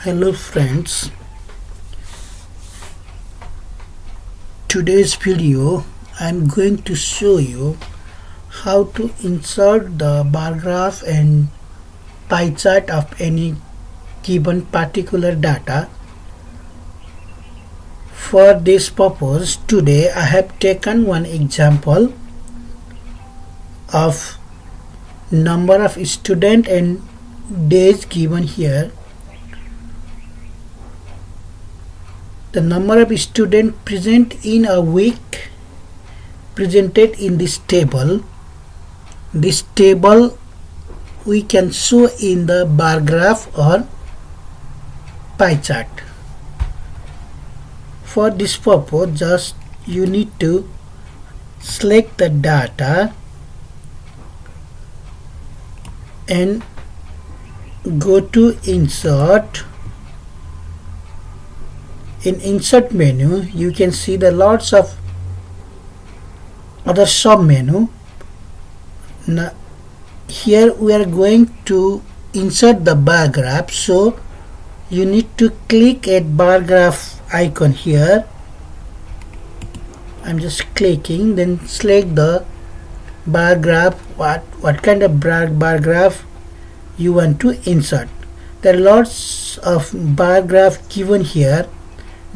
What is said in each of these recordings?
Hello friends, today's video I am going to show you how to insert the bar graph and pie chart of any given particular data. For this purpose, today I have taken one example of number of students and days given here. The number of students present in a week presented in this table. This table we can show in the bar graph or pie chart. For this purpose, just you need to select the data and go to insert. In insert menu you can see the lots of other sub menu. Now here we are going to insert the bar graph, so you need to click at bar graph icon here. I'm just clicking, then select the bar graph, what kind of bar graph you want to insert. There are lots of bar graph given here,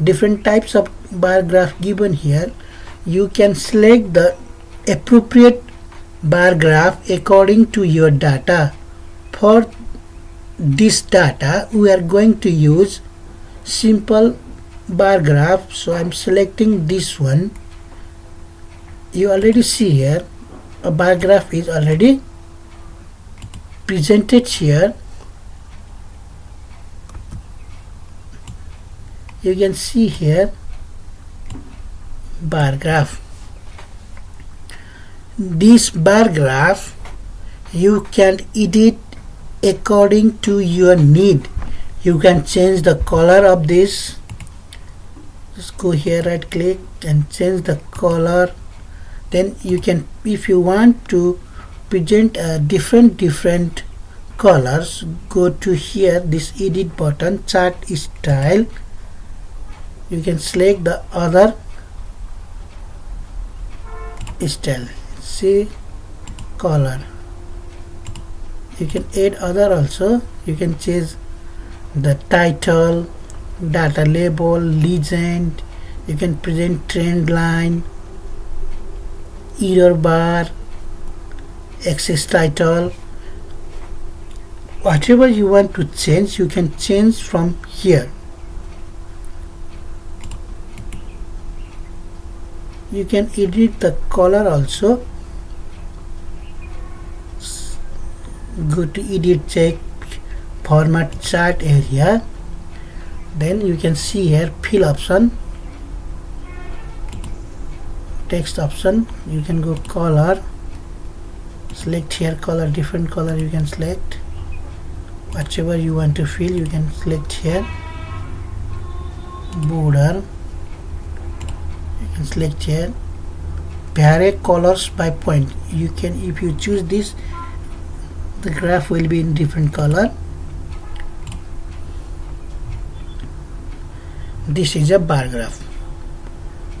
different types of bar graph given here. You can select the appropriate bar graph according to your data. For this data we are going to use simple bar graph, so I'm selecting this one. You already see here a bar graph is already presented here. You can see here bar graph. This bar graph you can edit according to your need. You can change the color of this. Just go here, right click and change the color. Then you can, if you want to present different colors, go to here, this edit button, chart style. You can select the other style, see color. You can add other also. You can change the title, data label, legend. You can present trend line, error bar, access title. Whatever you want to change, you can change from here. You can edit the color also. Go to edit, check format chart area. Then you can see here fill option, text option. You can go color, select here color, different color you can select. Whatever you want to fill you can select here. Border you can select here. Vary colors by point. You can, if you choose this, the graph will be in different color. This is a bar graph.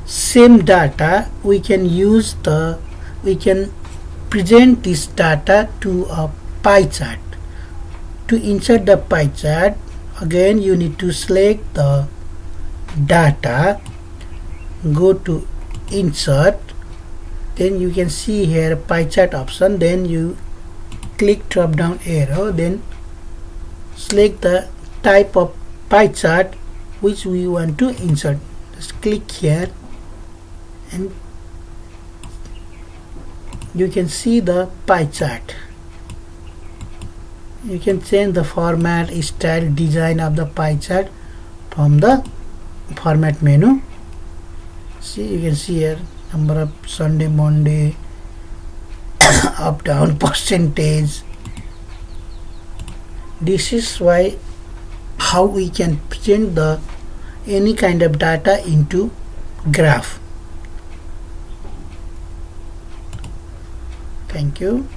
Same data we can use we can present this data to a pie chart. To insert the pie chart, again you need to select the data, go to insert, then you can see here pie chart option. Then you click drop down arrow, then select the type of pie chart which we want to insert. Just click here and you can see the pie chart. You can change the format, style, design of the pie chart from the format menu. See, you can see here number of Sunday, Monday, up down, percentage. This is why how we can present the any kind of data into graph. Thank you.